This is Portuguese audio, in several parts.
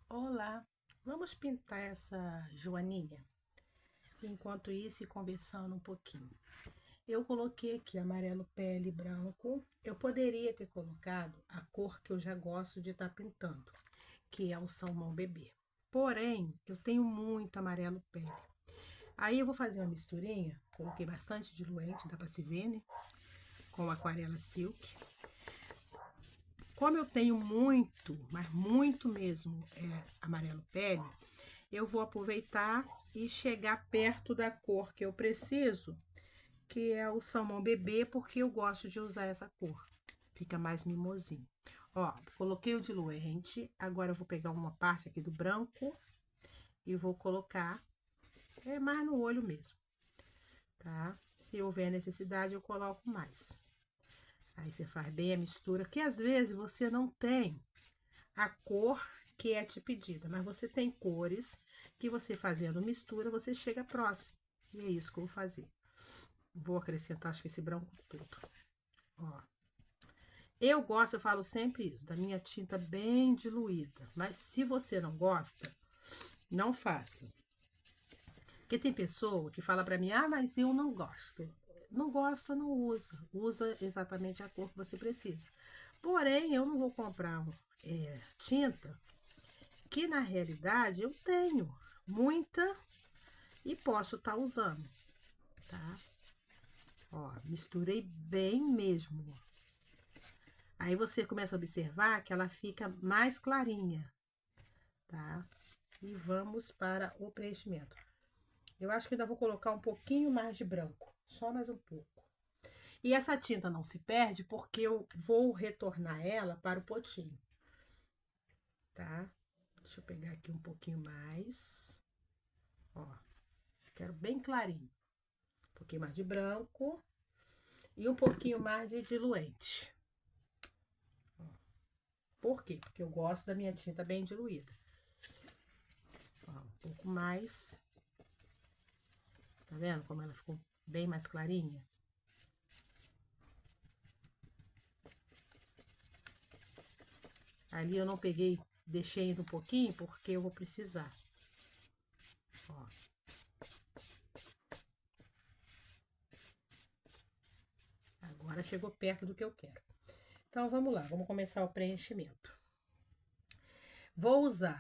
Olá, vamos pintar essa joaninha? Enquanto isso, ir conversando um pouquinho. Eu coloquei aqui amarelo pele branco. Eu poderia ter colocado a cor que eu já gosto de estar pintando, que é o salmão bebê. Porém, eu tenho muito amarelo pele. Aí eu vou fazer uma misturinha. Coloquei bastante diluente, dá pra se ver, né? Com aquarela silk. Como eu tenho muito, mas muito mesmo, amarelo pele, eu vou aproveitar e chegar perto da cor que eu preciso, que é o salmão bebê, porque eu gosto de usar essa cor. Fica mais mimosinho. Ó, coloquei o diluente, agora eu vou pegar uma parte aqui do branco e vou colocar mais no olho mesmo, tá? Se houver necessidade, eu coloco mais. Aí você faz bem a mistura, que às vezes você não tem a cor que é te pedida, mas você tem cores que você fazendo mistura, você chega próximo. E é isso que eu vou fazer. Vou acrescentar, acho que esse branco todo. Ó. Eu gosto, eu falo sempre isso, da minha tinta bem diluída. Mas se você não gosta, não faça. Porque tem pessoa que fala pra mim, mas eu não gosto. Não gosta, não usa. Usa exatamente a cor que você precisa. Porém, eu não vou comprar tinta que na realidade eu tenho muita e posso estar usando, tá? Ó, misturei bem mesmo. Aí você começa a observar que ela fica mais clarinha, tá? E vamos para o preenchimento. Eu acho que ainda vou colocar um pouquinho mais de branco, só mais um pouco. E essa tinta não se perde porque eu vou retornar ela para o potinho, tá? Deixa eu pegar aqui um pouquinho mais. Ó, quero bem clarinho. Um pouquinho mais de branco e um pouquinho mais de diluente. Por quê? Porque eu gosto da minha tinta bem diluída. Ó, um pouco mais. Tá vendo como ela ficou bem mais clarinha? Ali eu não peguei, deixei ainda um pouquinho porque eu vou precisar. Ó. Agora chegou perto do que eu quero. Então vamos lá, vamos começar o preenchimento. Vou usar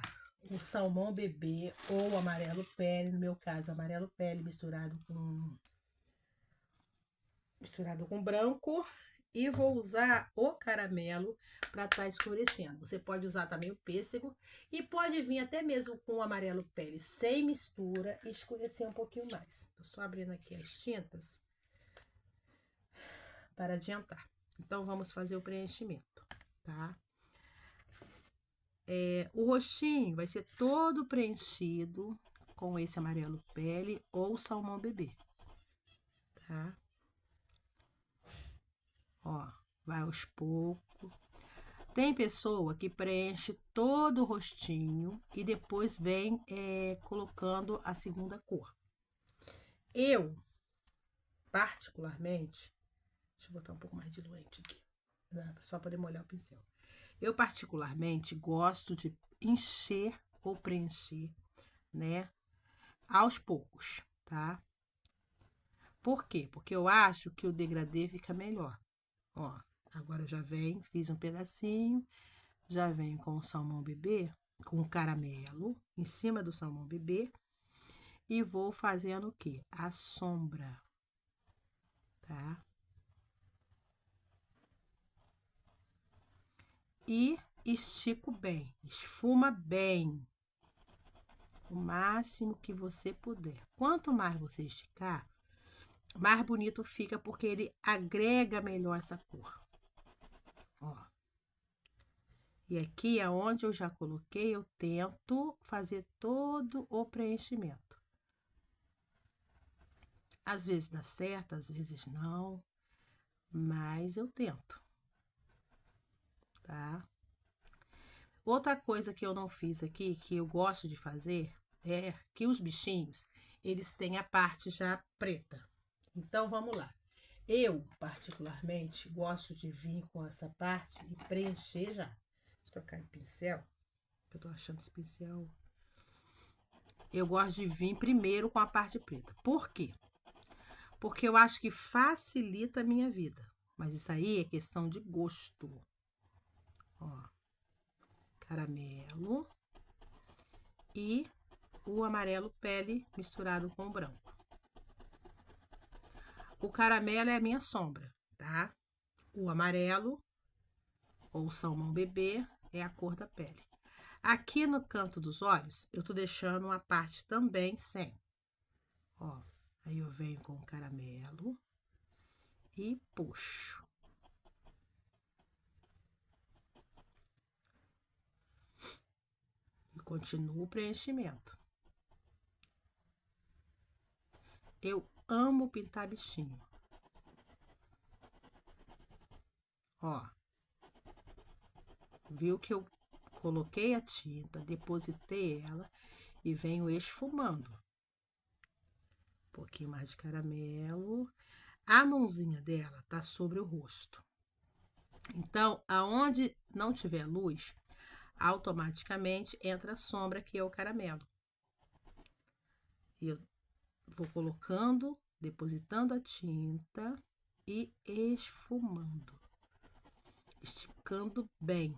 o salmão bebê ou amarelo pele, no meu caso amarelo pele misturado com branco, e vou usar o caramelo para estar escurecendo. Você pode usar também o pêssego e pode vir até mesmo com o amarelo pele sem mistura e escurecer um pouquinho mais. Tô só abrindo aqui as tintas para adiantar. Então vamos fazer o preenchimento, tá? O rostinho vai ser todo preenchido com esse amarelo pele ou salmão bebê, tá? Ó, vai aos poucos. Tem pessoa que preenche todo o rostinho e depois vem colocando a segunda cor. Eu, particularmente, deixa eu botar um pouco mais diluente aqui, né, só para molhar o pincel. Eu, particularmente, gosto de encher ou preencher, né, aos poucos, tá? Por quê? Porque eu acho que o degradê fica melhor. Ó, agora já vem, fiz um pedacinho, já venho com o salmão bebê, com o caramelo em cima do salmão bebê e vou fazendo o quê? A sombra, tá? E estico bem, esfuma bem, o máximo que você puder. Quanto mais você esticar, mais bonito fica porque ele agrega melhor essa cor. Ó. E aqui é onde eu já coloquei, eu tento fazer todo o preenchimento. Às vezes dá certo, às vezes não, mas eu tento, tá? Outra coisa que eu não fiz aqui, que eu gosto de fazer, é que os bichinhos, eles têm a parte já preta. Então, vamos lá. Eu, particularmente, gosto de vir com essa parte e preencher já. Deixa eu trocar de pincel. Eu tô achando esse pincel. Eu gosto de vir primeiro com a parte preta. Por quê? Porque eu acho que facilita a minha vida. Mas isso aí é questão de gosto. Ó, caramelo e o amarelo pele misturado com o branco. O caramelo é a minha sombra, tá? O amarelo ou salmão bebê é a cor da pele. Aqui no canto dos olhos, eu tô deixando uma parte também sem. Ó, aí eu venho com o caramelo e puxo. E continuo o preenchimento. Eu amo pintar bichinho. Ó, viu que eu coloquei a tinta, depositei ela e venho esfumando. Um pouquinho mais de caramelo. A mãozinha dela tá sobre o rosto. Então, aonde não tiver luz, automaticamente entra a sombra, que é o caramelo. E eu vou colocando, depositando a tinta e esfumando, esticando bem.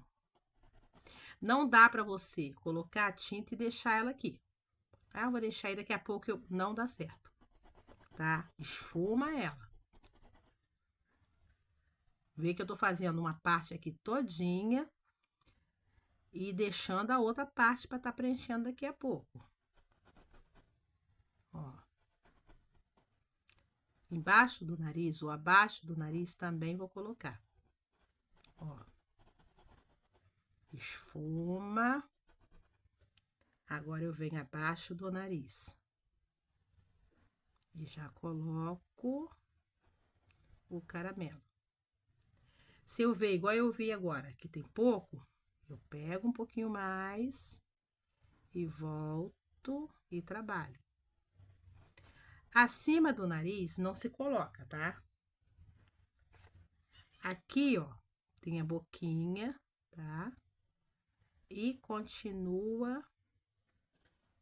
Não dá para você colocar a tinta e deixar ela aqui. Ah, eu vou deixar aí, daqui a pouco não dá certo, tá? Esfuma ela. Vê que eu tô fazendo uma parte aqui todinha e deixando a outra parte para estar preenchendo daqui a pouco. Ó. Embaixo do nariz ou abaixo do nariz também vou colocar. Ó. Esfuma. Agora eu venho abaixo do nariz. E já coloco o caramelo. Se eu ver igual eu vi agora, que tem pouco, eu pego um pouquinho mais e volto e trabalho. Acima do nariz não se coloca, tá? Aqui, ó, tem a boquinha, tá? E continua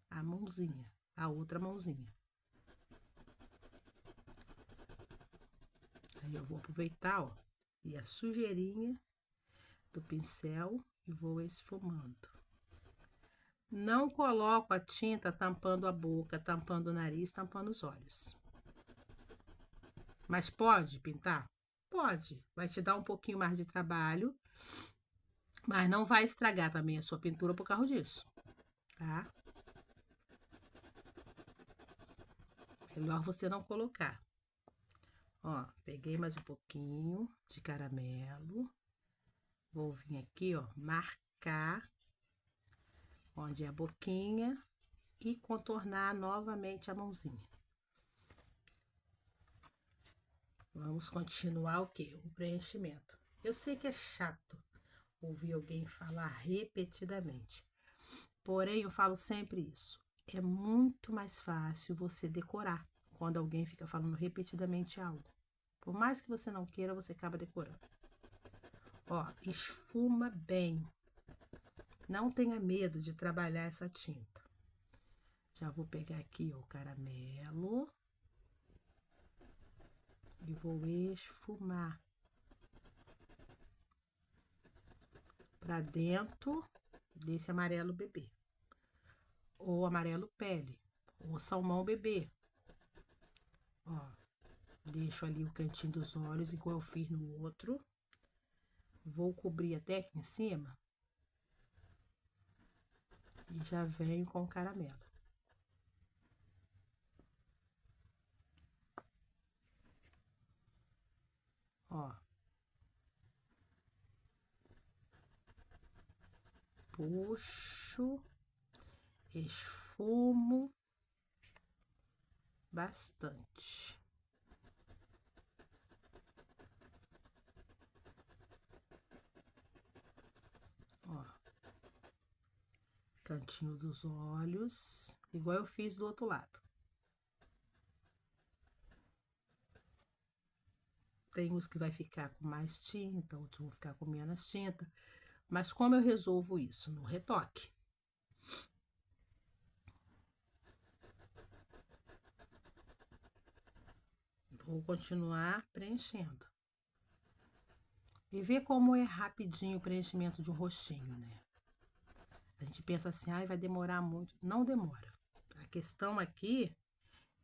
a mãozinha, a outra mãozinha. Aí eu vou aproveitar, ó, e a sujeirinha do pincel e vou esfumando. Não coloco a tinta tampando a boca, tampando o nariz, tampando os olhos. Mas pode pintar? Pode. Vai te dar um pouquinho mais de trabalho, mas não vai estragar também a sua pintura por causa disso, tá? Melhor você não colocar. Ó, peguei mais um pouquinho de caramelo. Vou vir aqui, ó, marcar onde é a boquinha e contornar novamente a mãozinha. Vamos continuar o quê? O preenchimento. Eu sei que é chato ouvir alguém falar repetidamente, porém eu falo sempre isso. É muito mais fácil você decorar quando alguém fica falando repetidamente algo. Por mais que você não queira, você acaba decorando. Ó, esfuma bem. Não tenha medo de trabalhar essa tinta. Já vou pegar aqui, ó, o caramelo e vou esfumar para dentro desse amarelo bebê, ou amarelo pele, ou salmão bebê. Ó, deixo ali o cantinho dos olhos, igual eu fiz no outro. Vou cobrir até aqui em cima e já venho com o caramelo. Ó, puxo, esfumo bastante. Ó, cantinho dos olhos, igual eu fiz do outro lado. Tem uns que vai ficar com mais tinta, outros vão ficar com menos tinta. Mas como eu resolvo isso? No retoque. Vou continuar preenchendo. E ver como é rapidinho o preenchimento de um rostinho, né? A gente pensa assim, ai, vai demorar muito. Não demora. A questão aqui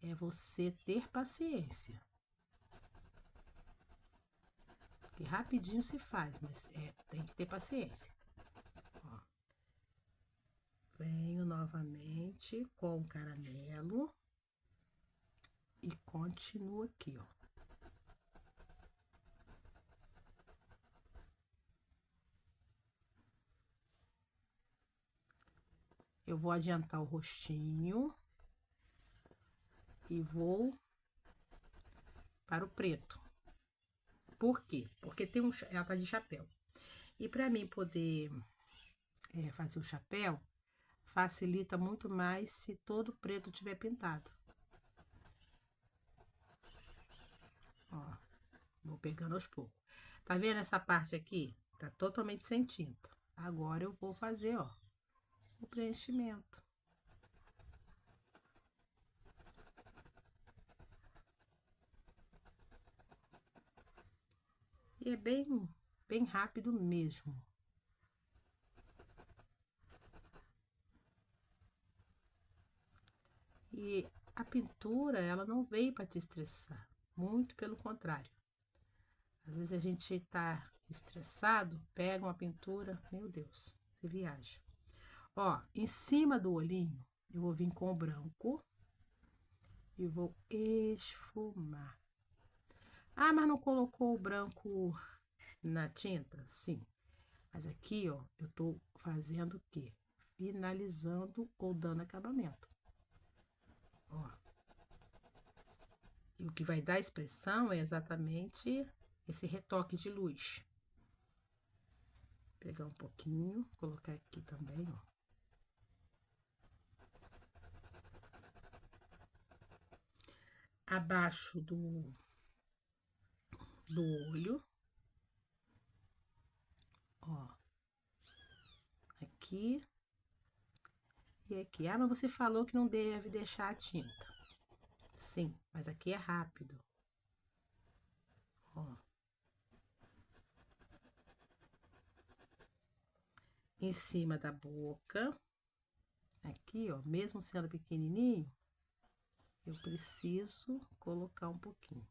é você ter paciência. Que rapidinho se faz, mas tem que ter paciência. Ó. Venho novamente com o caramelo e continuo aqui, ó. Eu vou adiantar o rostinho e vou para o preto. Por quê? Porque tem ela tá de chapéu. E para mim poder fazer o chapéu, facilita muito mais se todo o preto tiver pintado. Ó, vou pegando aos poucos. Tá vendo essa parte aqui? Tá totalmente sem tinta. Agora eu vou fazer, ó, o preenchimento. E é bem rápido mesmo. E a pintura, ela não veio para te estressar. Muito pelo contrário. Às vezes a gente tá estressado, pega uma pintura, meu Deus, você viaja. Ó, em cima do olhinho, eu vou vir com o branco e vou esfumar. Ah, mas não colocou o branco na tinta? Sim. Mas aqui, ó, eu tô fazendo o quê? Finalizando ou dando acabamento. Ó. E o que vai dar expressão é exatamente esse retoque de luz. Vou pegar um pouquinho, colocar aqui também, ó. Abaixo do olho. Ó. Aqui. E aqui. Ah, mas você falou que não deve deixar a tinta. Sim, mas aqui é rápido. Ó. Em cima da boca. Aqui, ó, mesmo sendo pequenininho, eu preciso colocar um pouquinho.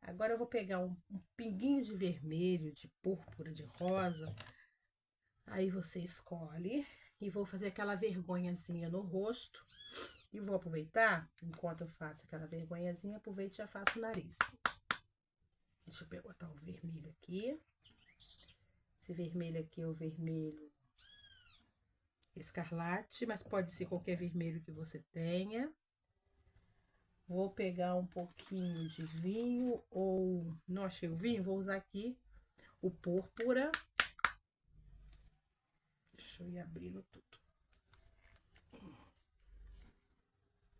Agora eu vou pegar um pinguinho de vermelho, de púrpura, de rosa. Aí você escolhe e vou fazer aquela vergonhazinha no rosto. E vou aproveitar, enquanto eu faço aquela vergonhazinha, aproveito e já faço o nariz. Deixa eu botar o vermelho aqui. Esse vermelho aqui é o vermelho escarlate, mas pode ser qualquer vermelho que você tenha. Vou pegar um pouquinho de vinho, ou não achei o vinho, vou usar aqui o púrpura. Deixa eu ir abrindo tudo.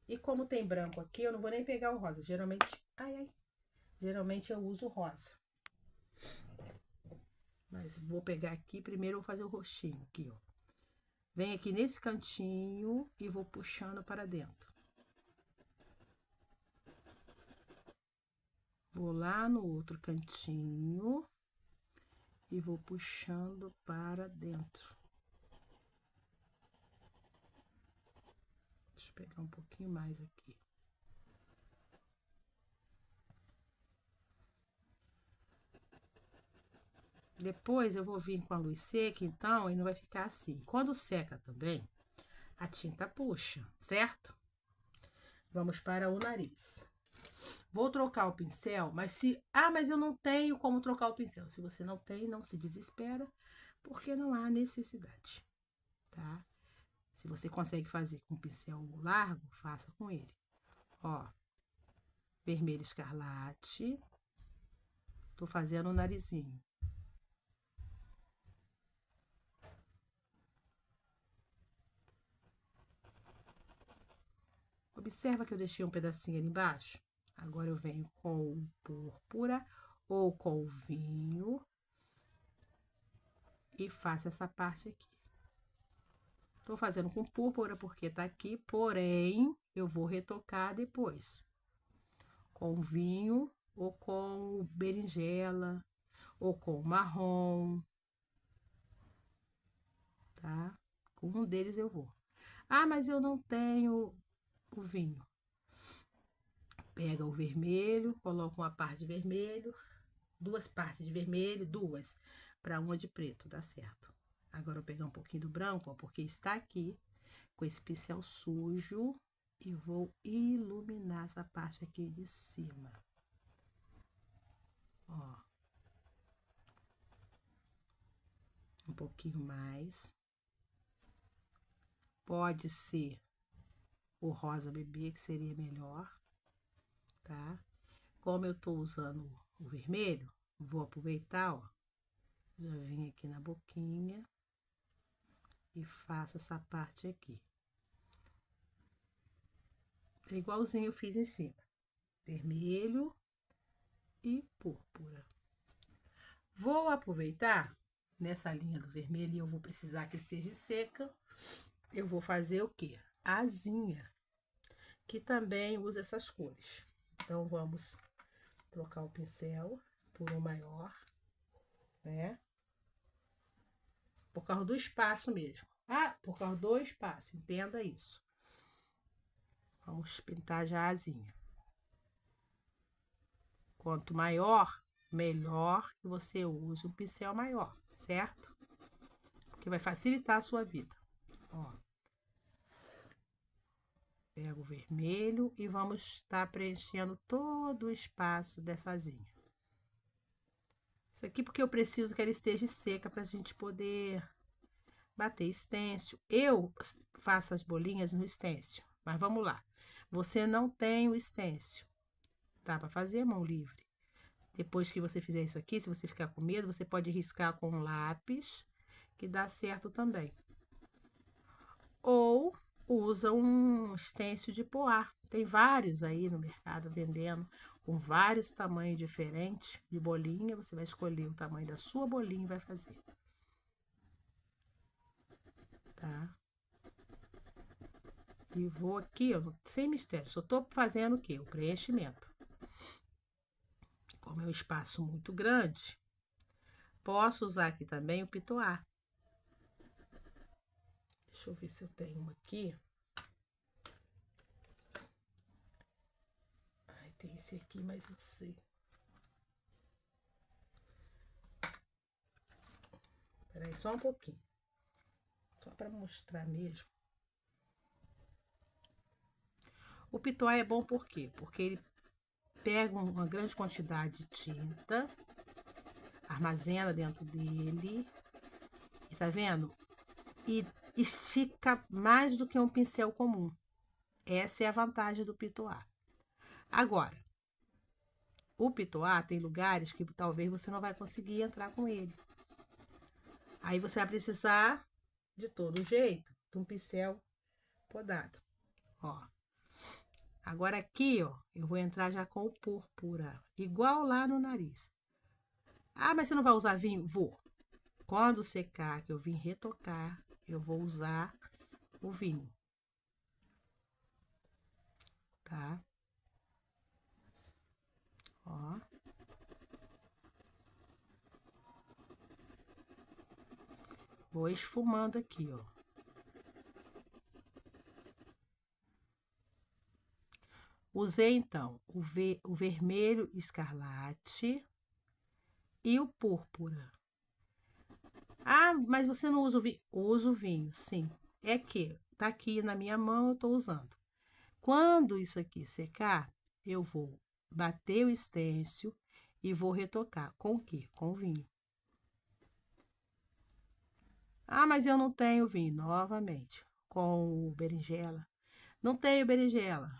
E como tem branco aqui, eu não vou nem pegar o rosa. Geralmente, geralmente eu uso rosa. Mas vou pegar aqui, primeiro eu vou fazer o rostinho aqui, ó. Vem aqui nesse cantinho e vou puxando para dentro. Vou lá no outro cantinho e vou puxando para dentro. Deixa eu pegar um pouquinho mais aqui. Depois eu vou vir com a luz seca, então, e não vai ficar assim. Quando seca também, a tinta puxa, certo? Vamos para o nariz. Vou trocar o pincel, mas mas eu não tenho como trocar o pincel. Se você não tem, não se desespera, porque não há necessidade, tá? Se você consegue fazer com pincel largo, faça com ele. Ó, vermelho escarlate. Tô fazendo o narizinho. Observa que eu deixei um pedacinho ali embaixo? Agora eu venho com o púrpura ou com o vinho e faço essa parte aqui. Tô fazendo com púrpura porque tá aqui, porém, eu vou retocar depois. Com vinho, ou com berinjela, ou com marrom, tá? Com um deles eu vou. Ah, mas eu não tenho o vinho. Pega o vermelho, coloca uma parte de vermelho, duas partes de vermelho, duas, para uma de preto, dá certo. Agora eu vou pegar um pouquinho do branco, ó, porque está aqui com esse pincel sujo e vou iluminar essa parte aqui de cima. Ó. Um pouquinho mais. Pode ser o rosa bebê, que seria melhor, tá? Como eu tô usando o vermelho, vou aproveitar, ó. Já vim aqui na boquinha e faço essa parte aqui. É igualzinho eu fiz em cima. Vermelho e púrpura. Vou aproveitar nessa linha do vermelho e eu vou precisar que esteja seca. Eu vou fazer o quê? Asinha, que também usa essas cores. Então, vamos trocar o pincel por um maior, né? Por causa do espaço mesmo. Ah, por causa do espaço, entenda isso. Vamos pintar já a asinha. Quanto maior, melhor que você use um pincel maior, certo? Porque vai facilitar a sua vida. Ó. Pega o vermelho e vamos estar preenchendo todo o espaço dessa asinha. Isso aqui porque eu preciso que ela esteja seca para a gente poder bater stencil. Eu faço as bolinhas no stencil, mas vamos lá. Você não tem o stencil, tá? Para fazer mão livre. Depois que você fizer isso aqui, se você ficar com medo, você pode riscar com um lápis, que dá certo também. Ou usa um stencil de poá. Tem vários aí no mercado vendendo, com vários tamanhos diferentes de bolinha. Você vai escolher o tamanho da sua bolinha e vai fazer. Tá? E vou aqui, ó, sem mistério, só tô fazendo o quê? O preenchimento. Como é um espaço muito grande, posso usar aqui também o pitoá. Deixa eu ver se eu tenho uma aqui. Ai, tem esse aqui, mas eu sei. Peraí, só um pouquinho. Só para mostrar mesmo. O pitoá é bom por quê? Porque ele pega uma grande quantidade de tinta, armazena dentro dele, e tá vendo? E estica mais do que um pincel comum. Essa é a vantagem do pitoá. Agora, o pitoá tem lugares que talvez você não vai conseguir entrar com ele. Aí você vai precisar, de todo jeito, de um pincel podado. Ó. Agora aqui, ó, eu vou entrar já com o púrpura, igual lá no nariz. Ah, mas você não vai usar vinho? Vou. Quando secar, que eu vim retocar, eu vou usar o vinho. Tá? Ó. Vou esfumando aqui, ó. Usei, então, o vermelho escarlate e o púrpura. Ah, mas você não usa o vinho? Uso o vinho, sim. É que tá aqui na minha mão, eu tô usando. Quando isso aqui secar, eu vou bater o stencil e vou retocar. Com o quê? Com o vinho. Ah, mas eu não tenho vinho. Novamente, com o berinjela. Não tenho berinjela.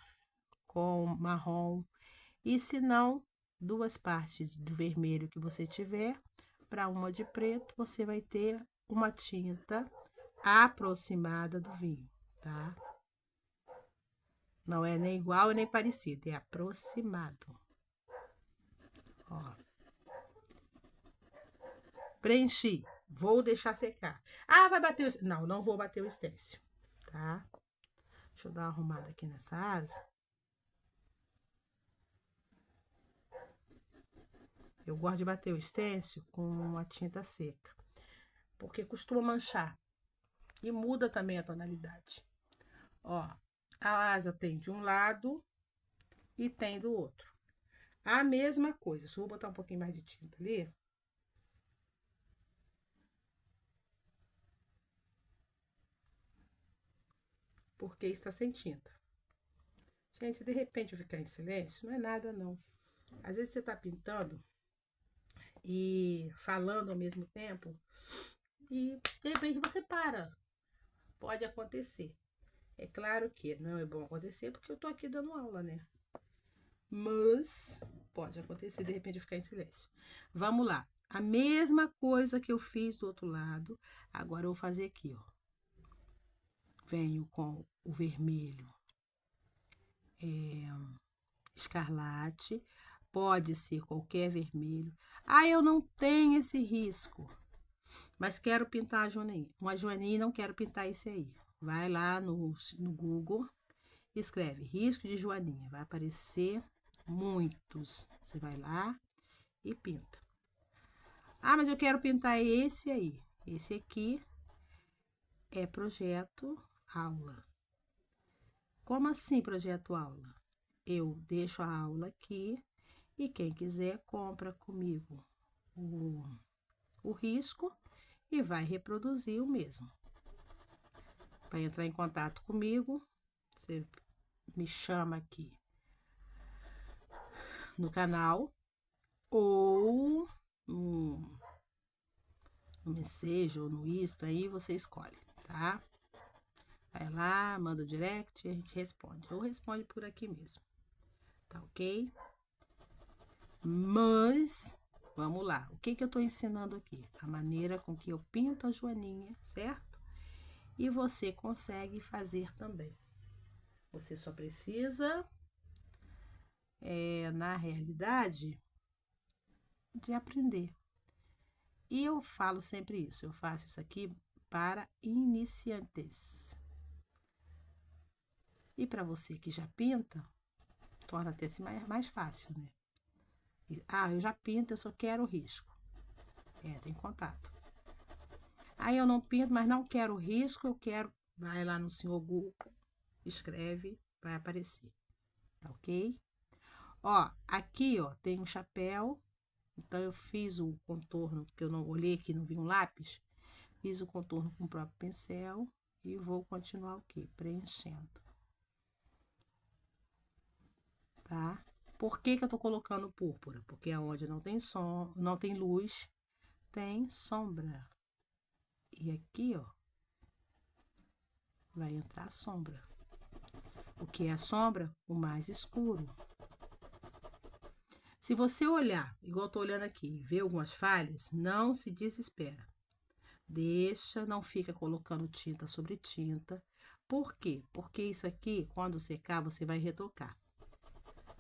Com marrom. E se não, duas partes do vermelho que você tiver, para uma de preto, você vai ter uma tinta aproximada do vinho, tá? Não é nem igual nem parecido, é aproximado. Ó. Preenchi Vou deixar secar. Ah, vai bater o... Não, não vou bater o estêncil, tá? Deixa eu dar uma arrumada aqui nessa asa. Eu gosto de bater o estêncil com a tinta seca, porque costuma manchar e muda também a tonalidade. Ó, a asa tem de um lado e tem do outro. A mesma coisa. Só vou botar um pouquinho mais de tinta ali. Porque está sem tinta. Gente, se de repente eu ficar em silêncio, não é nada não. Às vezes você tá pintando e falando ao mesmo tempo e de repente você para. Pode acontecer. É claro que não é bom acontecer porque eu tô aqui dando aula, né? Mas pode acontecer de repente eu ficar em silêncio. Vamos lá. A mesma coisa que eu fiz do outro lado, agora eu vou fazer aqui, ó. Venho com o vermelho escarlate, pode ser qualquer vermelho. Ah, eu não tenho esse risco, mas quero pintar a joaninha. Uma joaninha e não quero pintar esse aí. Vai lá no Google, escreve risco de joaninha, vai aparecer muitos. Você vai lá e pinta. Ah, mas eu quero pintar esse aí. Esse aqui é projeto aula. Como assim projeto aula? Eu deixo a aula aqui e quem quiser compra comigo o risco e vai reproduzir o mesmo. Para entrar em contato comigo, você me chama aqui no canal ou no Message ou no Insta, aí você escolhe, tá? Vai lá, manda o direct e a gente responde. Ou responde por aqui mesmo, tá ok? Mas, vamos lá. O que eu tô ensinando aqui? A maneira com que eu pinto a joaninha, certo? E você consegue fazer também. Você só precisa, na realidade, de aprender. E eu falo sempre isso. Eu faço isso aqui para iniciantes. E para você que já pinta, torna até mais fácil, né? Ah, eu já pinto, eu só quero o risco. Entra em contato. Aí eu não pinto, mas não quero o risco, eu quero. Vai lá no senhor Google, escreve, vai aparecer. Tá ok? Ó, aqui, ó, tem um chapéu. Então eu fiz o contorno, porque eu não olhei aqui, não vi um lápis. Fiz o contorno com o próprio pincel e vou continuar o quê? Preenchendo. Tá? Por que eu tô colocando púrpura? Porque aonde não tem som, não tem luz, tem sombra. E aqui, ó, vai entrar a sombra. O que é a sombra? O mais escuro. Se você olhar, igual eu tô olhando aqui, ver algumas falhas, não se desespera. Deixa, não fica colocando tinta sobre tinta. Por quê? Porque isso aqui, quando secar, você vai retocar.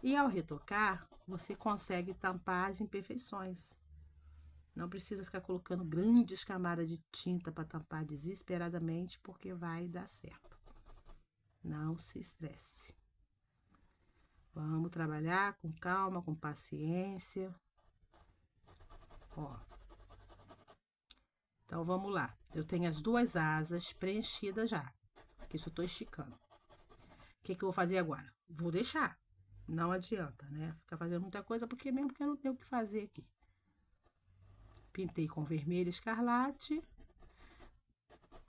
E ao retocar, você consegue tampar as imperfeições. Não precisa ficar colocando grandes camadas de tinta para tampar desesperadamente, porque vai dar certo. Não se estresse. Vamos trabalhar com calma, com paciência. Ó. Então, vamos lá. Eu tenho as duas asas preenchidas já. Aqui só estou esticando. O que eu vou fazer agora? Vou deixar. Não adianta, né? Ficar fazendo muita coisa, porque mesmo que eu não tenho o que fazer aqui. Pintei com vermelho escarlate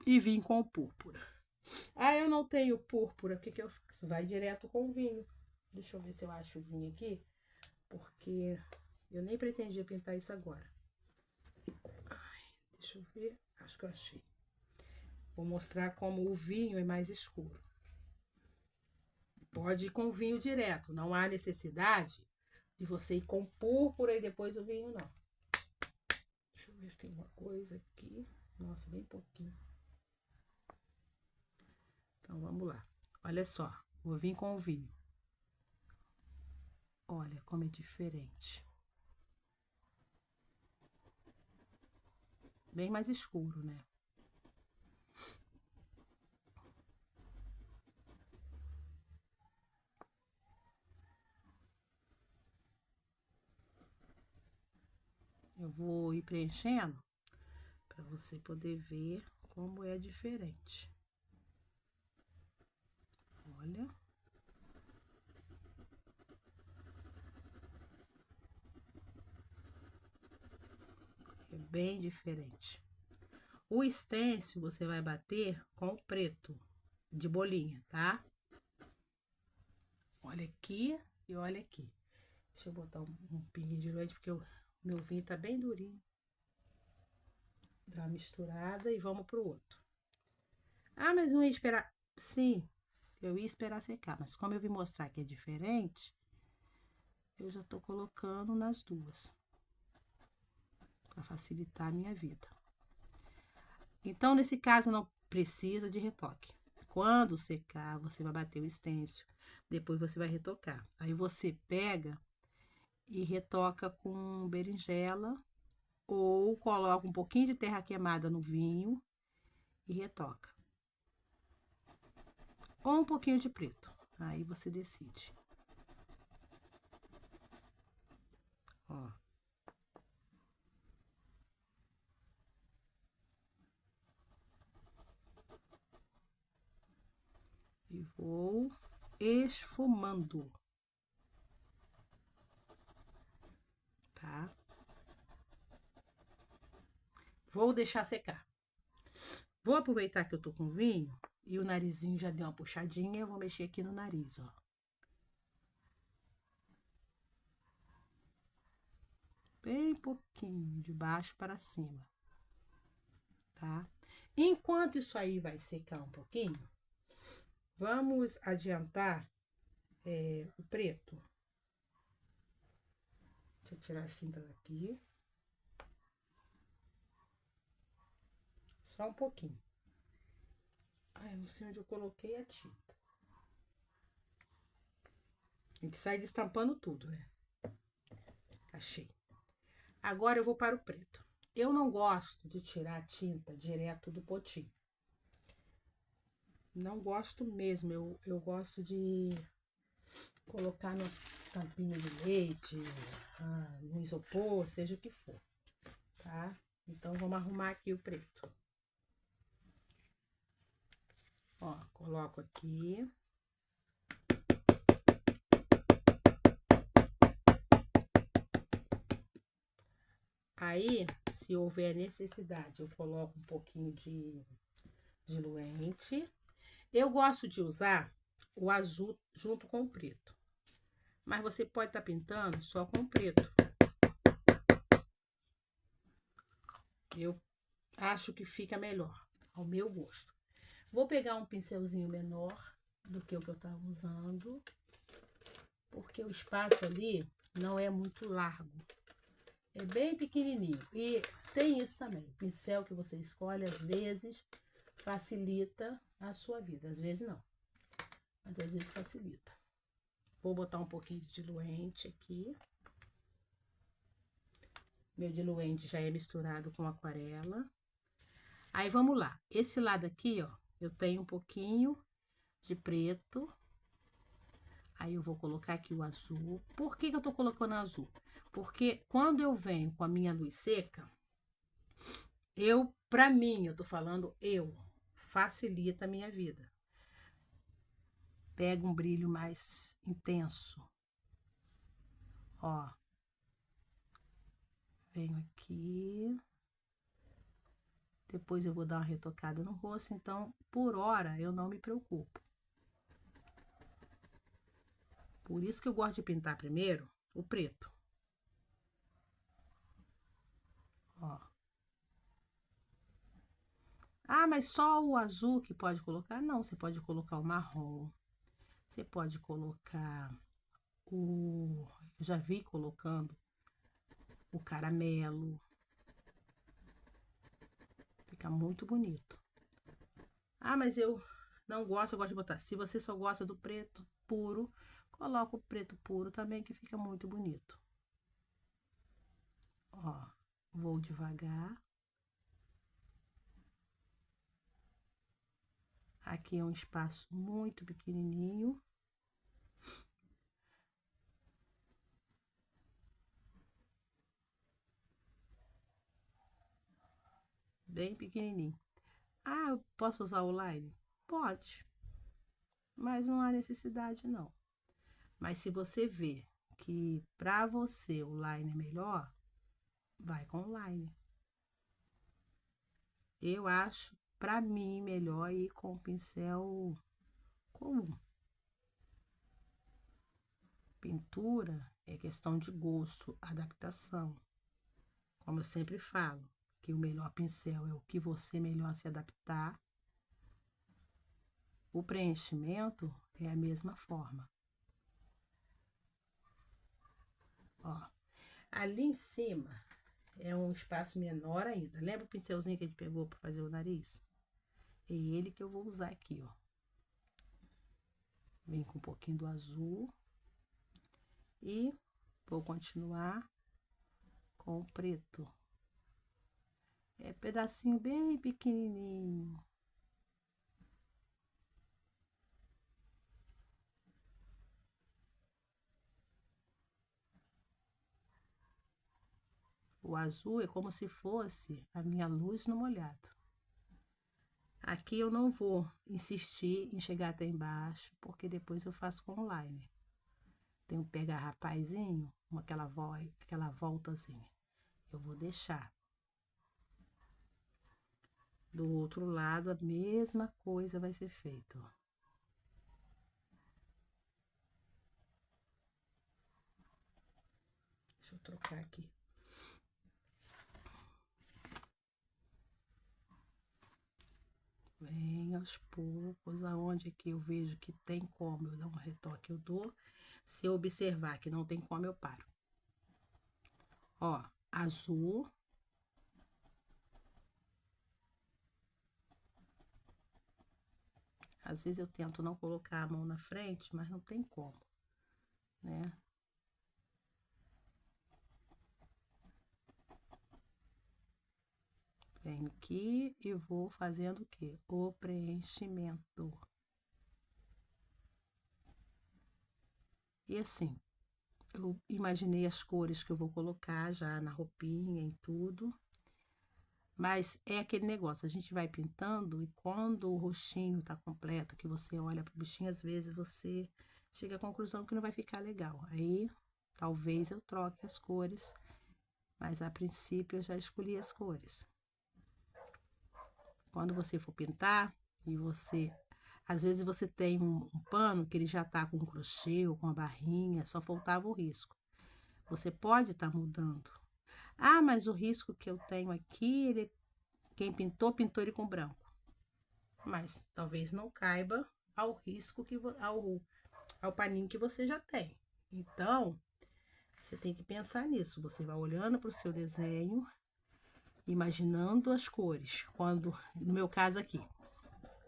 e vim com púrpura. Ah, eu não tenho púrpura, o que eu faço? Vai direto com vinho. Deixa eu ver se eu acho o vinho aqui, porque eu nem pretendia pintar isso agora. Ai, deixa eu ver, acho que eu achei. Vou mostrar como o vinho é mais escuro. Pode ir com vinho direto, não há necessidade de você ir com púrpura e depois o vinho, não. Deixa eu ver se tem uma coisa aqui. Nossa, bem pouquinho. Então, vamos lá. Olha só, vou vir com o vinho. Olha como é diferente. bem mais escuro, né? Eu vou ir preenchendo para você poder ver como é diferente. Olha. É bem diferente. O stencil você vai bater com o preto de bolinha, tá? Olha aqui e olha aqui. Deixa eu botar um pinguinho de leite, porque o meu vinho tá bem durinho. Dá uma misturada e vamos pro outro. Ah, mas não ia esperar. Sim, eu ia esperar secar, mas como eu vim mostrar que é diferente, eu já tô colocando nas duas, para facilitar a minha vida. Então, nesse caso, não precisa de retoque. Quando secar, você vai bater o stencil, depois você vai retocar. Aí você pega e retoca com berinjela ou coloca um pouquinho de terra queimada no vinho e retoca. Ou um pouquinho de preto. Aí você decide. Ó. E vou esfumando. Tá? Vou deixar secar. Vou aproveitar que eu tô com vinho e o narizinho já deu uma puxadinha, eu vou mexer aqui no nariz, ó. Bem pouquinho, de baixo para cima, tá? Enquanto isso aí vai secar um pouquinho, vamos adiantar o preto. Deixa eu tirar as tintas aqui. Só um pouquinho. Ai, não sei onde eu coloquei a tinta. Tem que sair destampando tudo, né? Achei. Agora eu vou para o preto. Eu não gosto de tirar a tinta direto do potinho. Não gosto mesmo. Eu gosto de colocar no tampinha de leite, no isopor, seja o que for, tá? Então, vamos arrumar aqui o preto. Ó, coloco aqui. Aí, se houver necessidade, eu coloco um pouquinho de diluente. Eu gosto de usar o azul junto com o preto. Mas você pode estar pintando só com o preto. Eu acho que fica melhor, ao meu gosto. Vou pegar um pincelzinho menor do que o que eu estava usando, porque o espaço ali não é muito largo. É bem pequenininho. E tem isso também, o pincel que você escolhe, às vezes, facilita a sua vida. Às vezes não, mas às vezes facilita. Vou botar um pouquinho de diluente aqui. Meu diluente já é misturado com aquarela. Aí, vamos lá. Esse lado aqui, ó, eu tenho um pouquinho de preto. Aí, eu vou colocar aqui o azul. Por que que eu tô colocando azul? Porque quando eu venho com a minha luz seca, pra mim, eu tô falando facilita a minha vida. Pega um brilho mais intenso. Ó. Venho aqui. Depois eu vou dar uma retocada no rosto, então, por hora, eu não me preocupo. Por isso que eu gosto de pintar primeiro o preto. Ó. Ah, mas só o azul que pode colocar? Não, você pode colocar o marrom. Você pode colocar o... Eu já vi colocando o caramelo. Fica muito bonito. Ah, mas eu não gosto, eu gosto de botar. Se você só gosta do preto puro, coloca o preto puro também, que fica muito bonito. Ó, vou devagar. Aqui é um espaço muito pequenininho. Bem pequenininho. Ah, eu posso usar o line? Pode, mas não há necessidade não. Mas se você vê que para você o line é melhor, vai com o line. Eu acho, para mim, melhor ir com o pincel comum. Pintura é questão de gosto, adaptação. Como eu sempre falo, que o melhor pincel é o que você melhor se adaptar. O preenchimento é a mesma forma. Ó, ali em cima é um espaço menor ainda. Lembra o pincelzinho que a gente pegou para fazer o nariz? É ele que eu vou usar aqui, ó. Vem com um pouquinho do azul. E vou continuar com o preto. É pedacinho bem pequenininho. O azul é como se fosse a minha luz no molhado. Aqui eu não vou insistir em chegar até embaixo, porque depois eu faço com o liner. Tem um pegar rapazinho, aquela voltazinha. Eu vou deixar. Do outro lado, a mesma coisa vai ser feita, ó. Deixa eu trocar aqui. Vem aos poucos, aonde que eu vejo que tem como eu dar um retoque, eu dou. Se eu observar que não tem como, eu paro. Ó, azul. Às vezes eu tento não colocar a mão na frente, mas não tem como, né? Venho aqui e vou fazendo o quê? O preenchimento. E assim, eu imaginei as cores que eu vou colocar já na roupinha e tudo. Mas é aquele negócio, a gente vai pintando e quando o rostinho tá completo, que você olha pro bichinho, às vezes você chega à conclusão que não vai ficar legal. Aí, talvez eu troque as cores, mas a princípio eu já escolhi as cores. Quando você for pintar e às vezes você tem um pano que ele já tá com crochê ou com a barrinha, só faltava o risco. Você pode estar mudando. Ah, mas o risco que eu tenho aqui, quem pintou, pintou ele com branco. Mas talvez não caiba ao risco ao paninho que você já tem. Então, você tem que pensar nisso. Você vai olhando para o seu desenho, imaginando as cores. No meu caso aqui,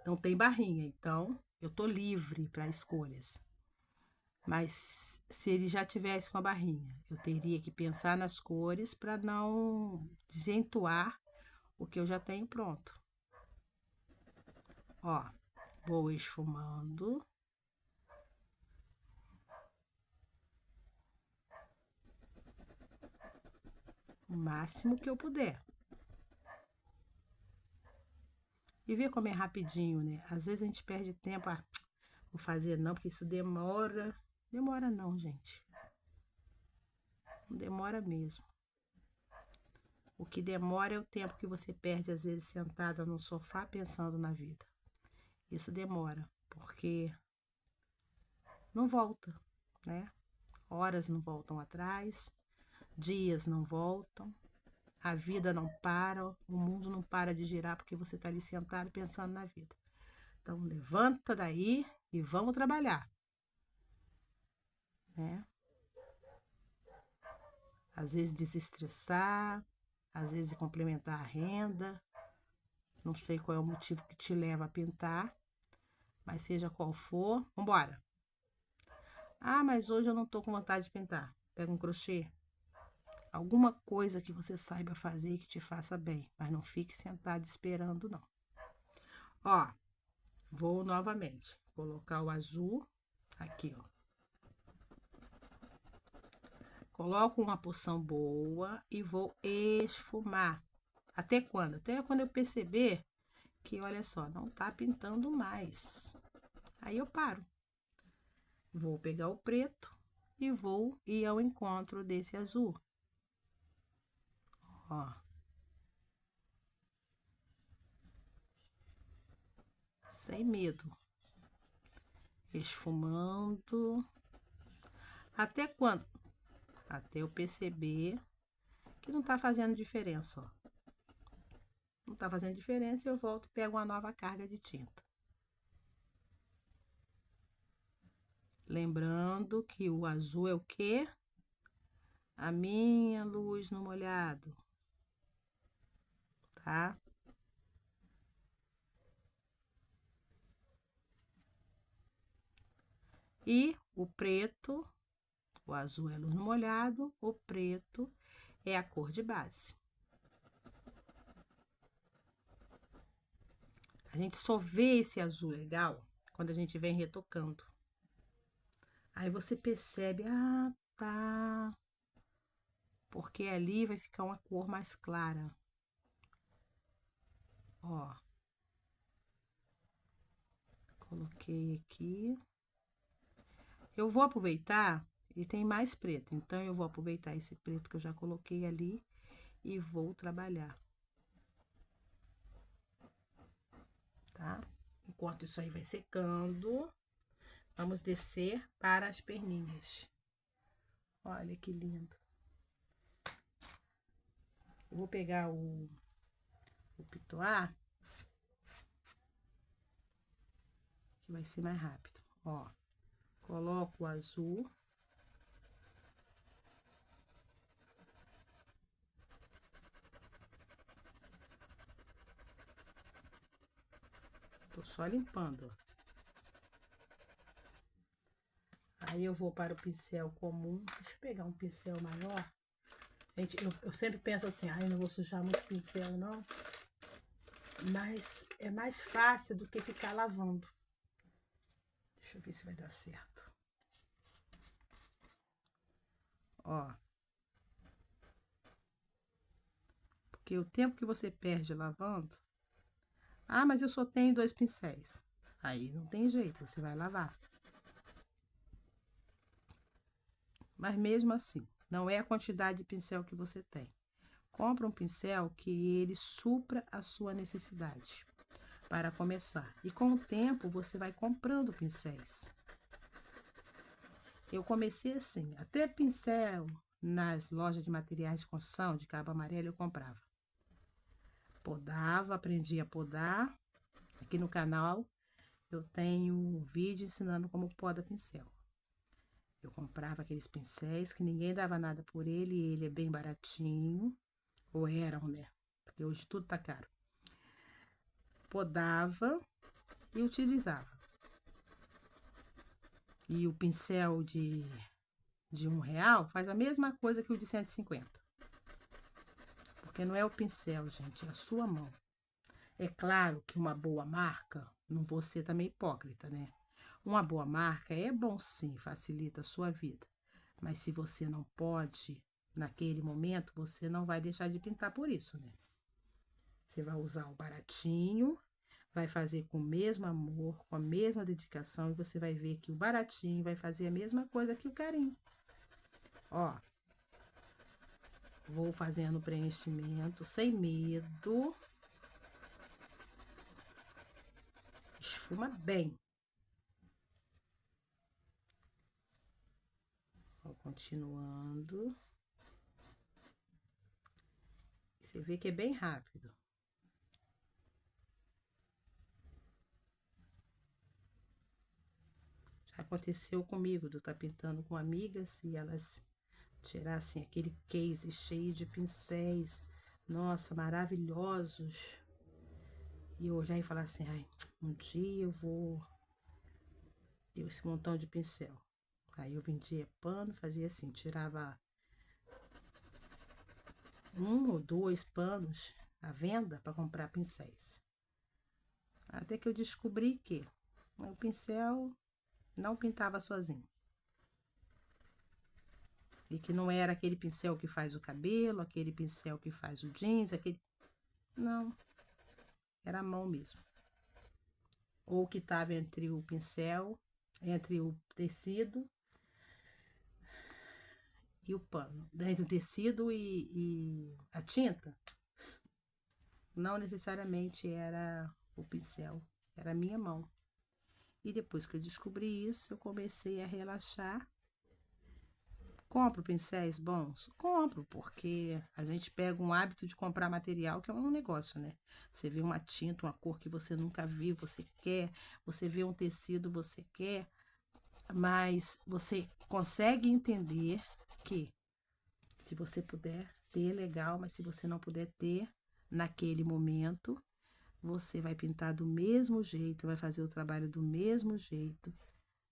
não tem barrinha, então eu tô livre para escolhas. Mas se ele já tivesse com a barrinha, eu teria que pensar nas cores para não desentuar o que eu já tenho pronto. Ó, vou esfumando. O máximo que eu puder. E ver como é rapidinho, né? Às vezes a gente perde tempo. Ah, vou fazer não, porque isso demora. Demora não, gente. Não demora mesmo. O que demora é o tempo que você perde, às vezes, sentada no sofá pensando na vida. Isso demora, porque não volta, né? Horas não voltam atrás, dias não voltam, a vida não para, o mundo não para de girar porque você está ali sentado pensando na vida. Então, levanta daí e vamos trabalhar, né? Às vezes desestressar, às vezes complementar a renda. Não sei qual é o motivo que te leva a pintar, mas seja qual for, vambora. Ah, mas hoje eu não tô com vontade de pintar. Pega um crochê. Alguma coisa que você saiba fazer e que te faça bem, mas não fique sentado esperando, não. Ó, Vou novamente colocar o azul aqui, ó. Coloco uma porção boa e vou esfumar. Até quando? Até quando eu perceber que, olha só, não tá pintando mais. Aí eu paro. Vou pegar o preto e vou ir ao encontro desse azul. Ó. Sem medo. Esfumando. Até quando? Até eu perceber que não tá fazendo diferença, ó. Não tá fazendo diferença, eu volto e pego uma nova carga de tinta. Lembrando que o azul é o quê? A minha luz no molhado, tá? E o preto, o azul é luz no molhado, o preto é a cor de base. A gente só vê esse azul legal quando a gente vem retocando. Aí você percebe, ah, tá. Porque ali vai ficar uma cor mais clara. Ó. Coloquei aqui. Eu vou aproveitar e tem mais preto. Então, eu vou aproveitar esse preto que eu já coloquei ali e vou trabalhar. Tá? Enquanto isso aí vai secando, vamos descer para as perninhas. Olha que lindo. Eu vou pegar o pitoar, que vai ser mais rápido. Ó, coloco o azul. Tô só limpando, ó. Aí eu vou para o pincel comum. Deixa eu pegar um pincel maior. Gente, eu sempre penso assim, eu não vou sujar muito pincel, não. Mas é mais fácil do que ficar lavando. Deixa eu ver se vai dar certo. Ó. Porque o tempo que você perde lavando... Ah, mas eu só tenho 2 pincéis. Aí não tem jeito, você vai lavar. Mas mesmo assim, não é a quantidade de pincel que você tem. Compra um pincel que ele supra a sua necessidade para começar. E com o tempo você vai comprando pincéis. Eu comecei assim, até pincel nas lojas de materiais de construção, de cabo amarelo, eu comprava. Podava, aprendi a podar. Aqui no canal eu tenho um vídeo ensinando como poda pincel. Eu comprava aqueles pincéis que ninguém dava nada por ele, e ele é bem baratinho, ou eram, né? Porque hoje tudo tá caro. Podava e utilizava. E o pincel de R$1 faz a mesma coisa que o de 150. Porque não é o pincel, gente, é a sua mão. É claro que uma boa marca, não vou ser também hipócrita, né? Uma boa marca é bom sim, facilita a sua vida. Mas se você não pode, naquele momento, você não vai deixar de pintar por isso, né? Você vai usar o baratinho, vai fazer com o mesmo amor, com a mesma dedicação, e você vai ver que o baratinho vai fazer a mesma coisa que o carinho. Ó, vou fazendo preenchimento sem medo. Esfuma bem. Ó, continuando. Você vê que é bem rápido. Já aconteceu comigo de eu estar pintando com amigas e elas tirassem aquele case cheio de pincéis. Nossa, maravilhosos. E eu olhar e falar assim, ai, um dia eu vou ter esse montão de pincel. Aí eu vendia pano, fazia assim, tirava 1 ou 2 panos à venda para comprar pincéis. Até que eu descobri que o pincel não pintava sozinho. E que não era aquele pincel que faz o cabelo, aquele pincel que faz o jeans, aquele... Não, era a mão mesmo. Ou que estava entre o pincel, entre o tecido e o pano. Entre o tecido e a tinta, não necessariamente era o pincel, era a minha mão. E depois que eu descobri isso, eu comecei a relaxar. Compro pincéis bons? Compro, porque a gente pega um hábito de comprar material que é um negócio, né? Você vê uma tinta, uma cor que você nunca viu, você quer, você vê um tecido, você quer, mas você consegue entender que se você puder ter, legal, mas se você não puder ter naquele momento, você vai pintar do mesmo jeito, vai fazer o trabalho do mesmo jeito,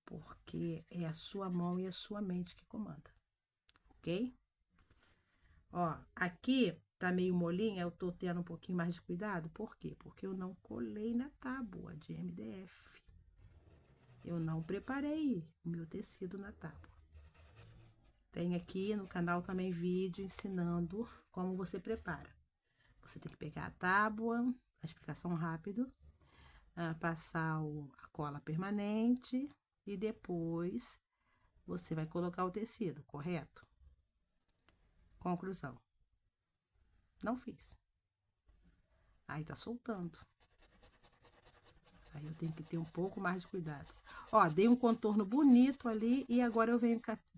porque é a sua mão e a sua mente que comanda. Ok? Ó, aqui tá meio molinha, eu tô tendo um pouquinho mais de cuidado. Por quê? Porque eu não colei na tábua de MDF. Eu não preparei o meu tecido na tábua. Tem aqui no canal também vídeo ensinando como você prepara. Você tem que pegar a tábua, a explicação rápido, passar a cola permanente e depois você vai colocar o tecido, correto? Conclusão. Não fiz. Aí tá soltando. Aí eu tenho que ter um pouco mais de cuidado. Ó, dei um contorno bonito ali e agora eu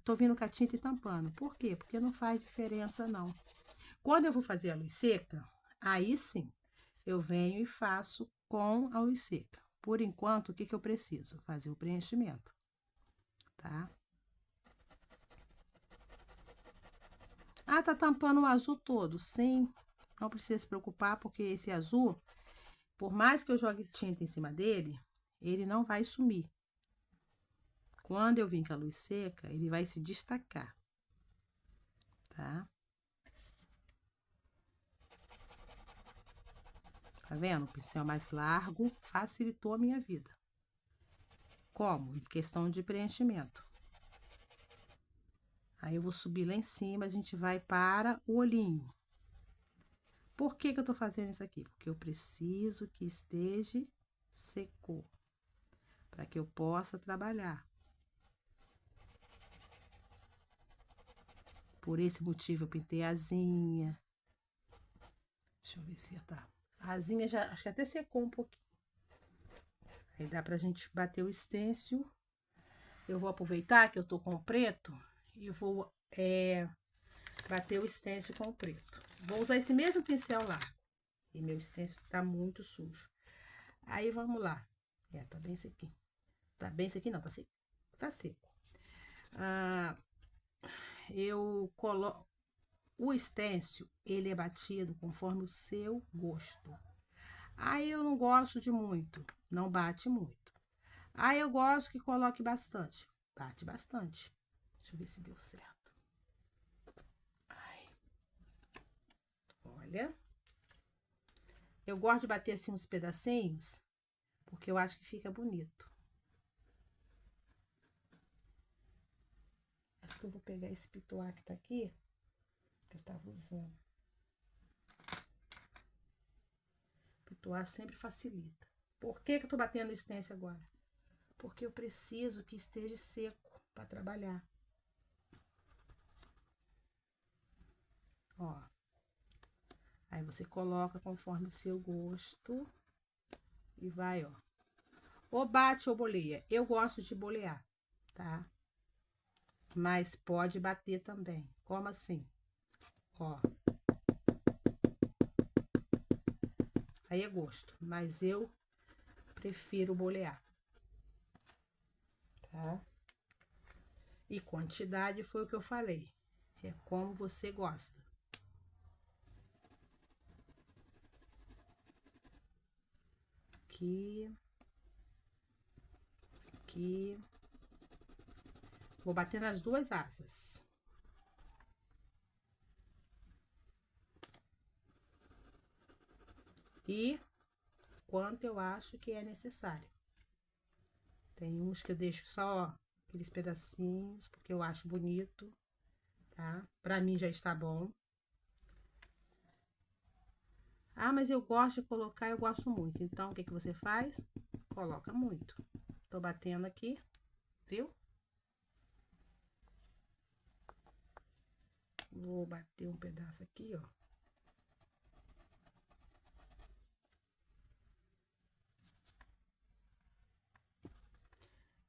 tô vindo com a tinta e tampando. Por quê? Porque não faz diferença não. Quando eu vou fazer a luz seca, aí sim, eu venho e faço com a luz seca. Por enquanto, o que eu preciso? Fazer o preenchimento, tá? Ah, tá tampando o azul todo? Sim, não precisa se preocupar, porque esse azul, por mais que eu jogue tinta em cima dele, ele não vai sumir. Quando eu vim com a luz seca, ele vai se destacar, tá? Tá vendo? O pincel mais largo facilitou a minha vida. Como? Em questão de preenchimento. Aí eu vou subir lá em cima, a gente vai para o olhinho. Por que eu tô fazendo isso aqui? Porque eu preciso que esteja seco, para que eu possa trabalhar. Por esse motivo eu pintei a asinha. Deixa eu ver se tá. A asinha já, acho que até secou um pouquinho. Aí dá pra gente bater o stencil. Eu vou aproveitar que eu tô com o preto e vou bater o stencil com o preto. Vou usar esse mesmo pincel lá. E meu stencil tá muito sujo. Aí vamos lá. Tá bem sequinho. Tá bem sequinho, não, tá seco. Tá seco. Eu coloco. O stencil, ele é batido conforme o seu gosto. Aí eu não gosto de muito, não bate muito. Aí eu gosto que coloque bastante, bate bastante. Deixa eu ver se deu certo. Ai. Olha. Eu gosto de bater assim uns pedacinhos, porque eu acho que fica bonito. Acho que eu vou pegar esse pituá que tá aqui, que eu tava usando. Pituá sempre facilita. Por que eu tô batendo o stencil agora? Porque eu preciso que esteja seco para trabalhar. Ó. Aí você coloca conforme o seu gosto e vai, ó. Ou bate ou boleia. Eu gosto de bolear, tá? Mas pode bater também. Como assim? Ó. Aí é gosto, mas eu prefiro bolear. Tá? E quantidade foi o que eu falei. É como você gosta. Aqui. Aqui. Vou bater nas duas asas. E quanto eu acho que é necessário. Tem uns que eu deixo só aqueles pedacinhos, porque eu acho bonito, tá? Pra mim já está bom. Ah, mas eu gosto de colocar, eu gosto muito. Então, o que que você faz? Coloca muito. Tô batendo aqui, viu? Vou bater um pedaço aqui, ó.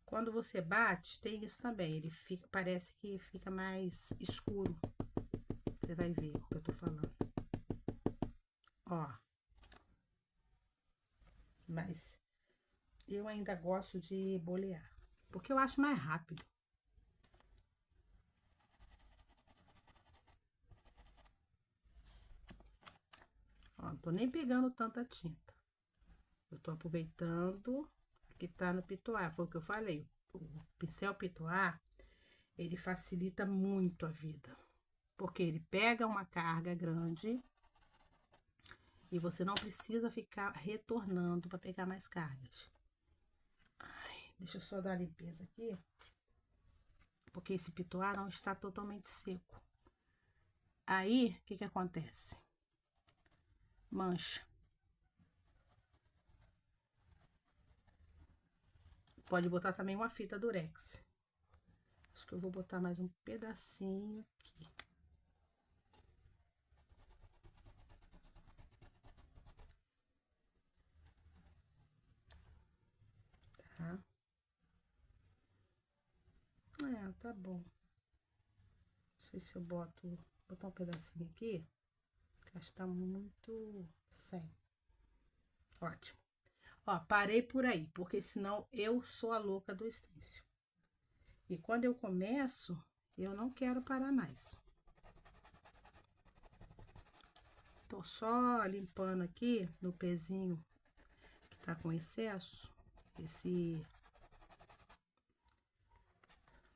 Quando você bate, tem isso também. Ele fica, parece que fica mais escuro. Você vai ver o que eu tô falando. Ó. Mas eu ainda gosto de bolear, porque eu acho mais rápido. Ó, não tô nem pegando tanta tinta. Eu tô aproveitando que tá no pitoar. Foi o que eu falei. O pincel pitoar, ele facilita muito a vida. Porque ele pega uma carga grande e você não precisa ficar retornando para pegar mais cargas. Ai, deixa eu só dar uma limpeza aqui. Porque esse pitoar não está totalmente seco. Aí, o que que acontece? Mancha. Pode botar também uma fita durex. Acho que eu vou botar mais um pedacinho aqui. Tá? É, tá bom. Não sei se eu boto... Botar um pedacinho aqui. Que acho que tá muito sem. Ótimo. Ó, parei por aí, porque senão eu sou a louca do stencil. E quando eu começo, eu não quero parar mais. Tô só limpando aqui no pezinho que tá com excesso. Esse...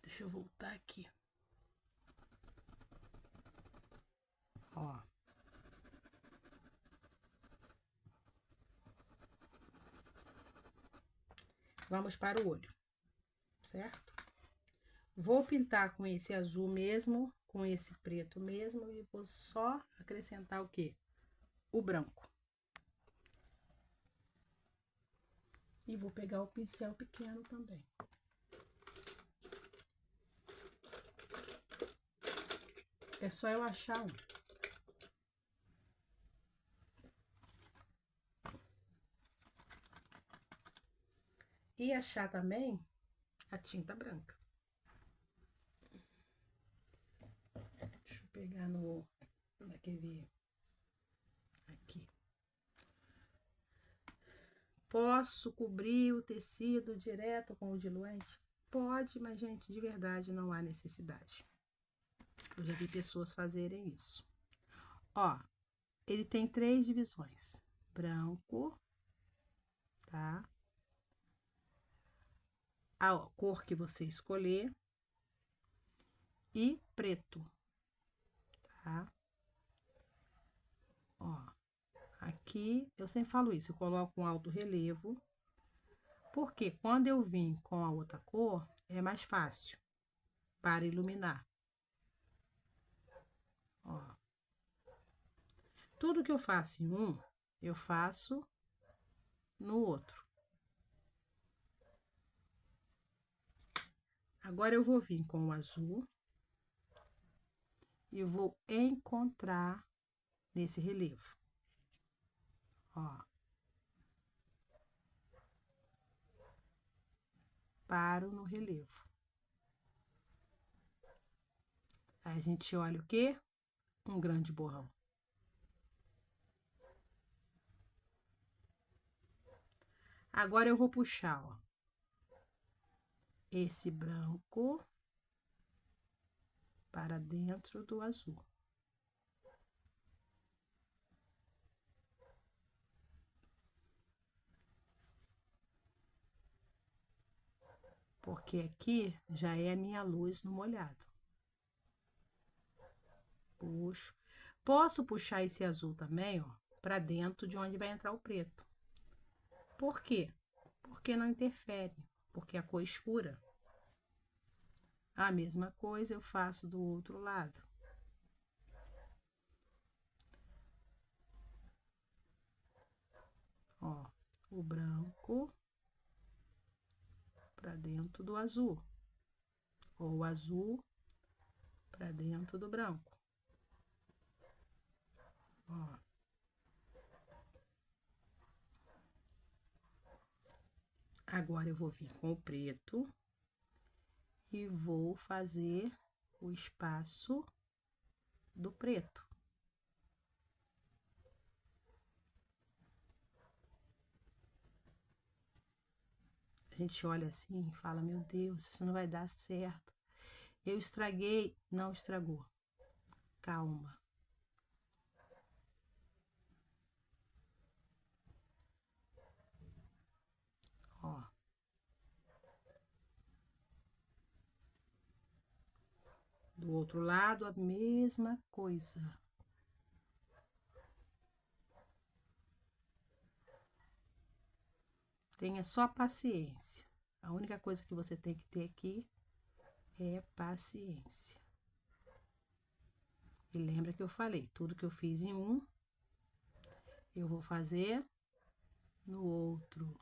Deixa eu voltar aqui. Ó. Vamos para o olho, certo? Vou pintar com esse azul mesmo, com esse preto mesmo, e vou só acrescentar o quê? O branco. E vou pegar o pincel pequeno também. É só eu achar um. E achar também a tinta branca. Deixa eu pegar naquele... Aqui. Posso cobrir o tecido direto com o diluente? Pode, mas, gente, de verdade não há necessidade. Eu já vi pessoas fazerem isso. Ó, ele tem 3 divisões. Branco, tá? A cor que você escolher. E preto, tá? Ó, aqui eu sempre falo isso, eu coloco um alto relevo. Porque quando eu vim com a outra cor, é mais fácil para iluminar. Ó. Tudo que eu faço em um, eu faço no outro. Agora eu vou vir com o azul e vou encontrar nesse relevo. Ó. Paro no relevo. Aí a gente olha o quê? Um grande borrão. Agora eu vou puxar, ó, esse branco para dentro do azul. Porque aqui já é a minha luz no molhado. Puxo. Posso puxar esse azul também, ó, para dentro de onde vai entrar o preto. Por quê? Porque não interfere, porque a cor é escura. A mesma coisa eu faço do outro lado. Ó, o branco para dentro do azul, ou o azul para dentro do branco. Ó. Agora eu vou vir com o preto e vou fazer o espaço do preto. A gente olha assim e fala, meu Deus, isso não vai dar certo. Eu estraguei. Não estragou. Calma. Ó. Do outro lado, a mesma coisa. Tenha só paciência. A única coisa que você tem que ter aqui é paciência. E lembra que eu falei, tudo que eu fiz em um, eu vou fazer no outro.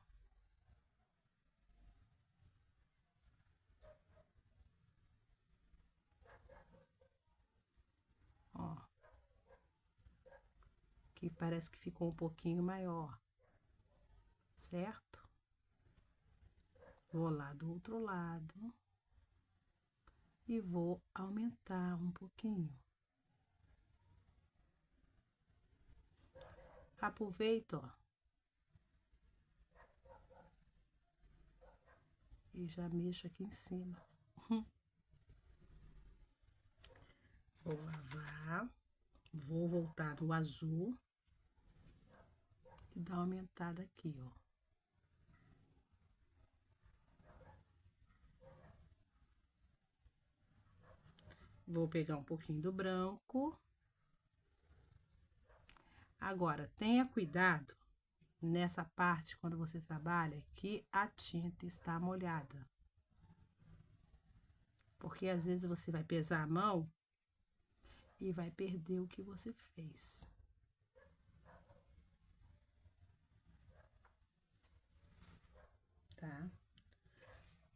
Ó. Que parece que ficou um pouquinho maior, certo? Vou lá do outro lado e vou aumentar um pouquinho. Aproveito, ó. E já mexo aqui em cima. Vou lavar. Vou voltar no azul. E dar uma aumentada aqui, ó. Vou pegar um pouquinho do branco. Agora, tenha cuidado nessa parte, quando você trabalha, que a tinta está molhada. Porque às vezes você vai pesar a mão e vai perder o que você fez. Tá?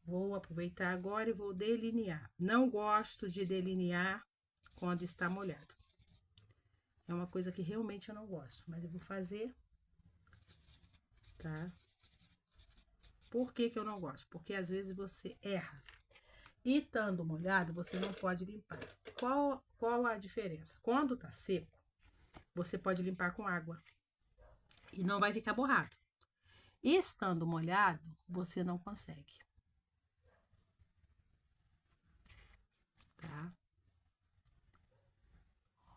Vou aproveitar agora e vou delinear. Não gosto de delinear quando está molhado. É uma coisa que realmente eu não gosto, mas eu vou fazer, tá? Por que que eu não gosto? Porque às vezes você erra. E estando molhado, você não pode limpar. Qual a diferença? Quando tá seco, você pode limpar com água e não vai ficar borrado. E estando molhado, você não consegue. Tá?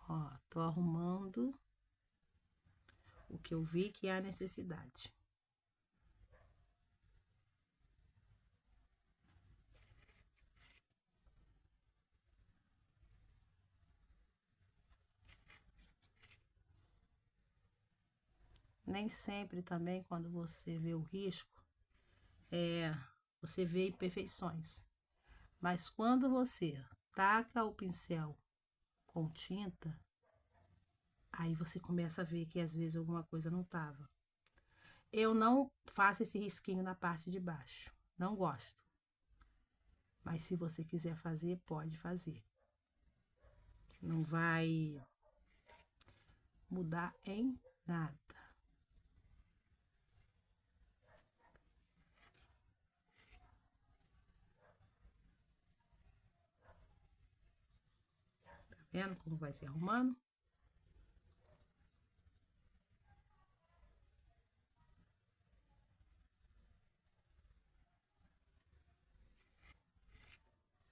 Ó, tô arrumando o que eu vi que há necessidade. Nem sempre também, quando você vê o risco, você vê imperfeições. Mas quando você taca o pincel com tinta, aí você começa a ver que às vezes alguma coisa não tava. Eu não faço esse risquinho na parte de baixo. Não gosto. Mas se você quiser fazer, pode fazer. Não vai mudar em nada. Tá vendo como vai se arrumando?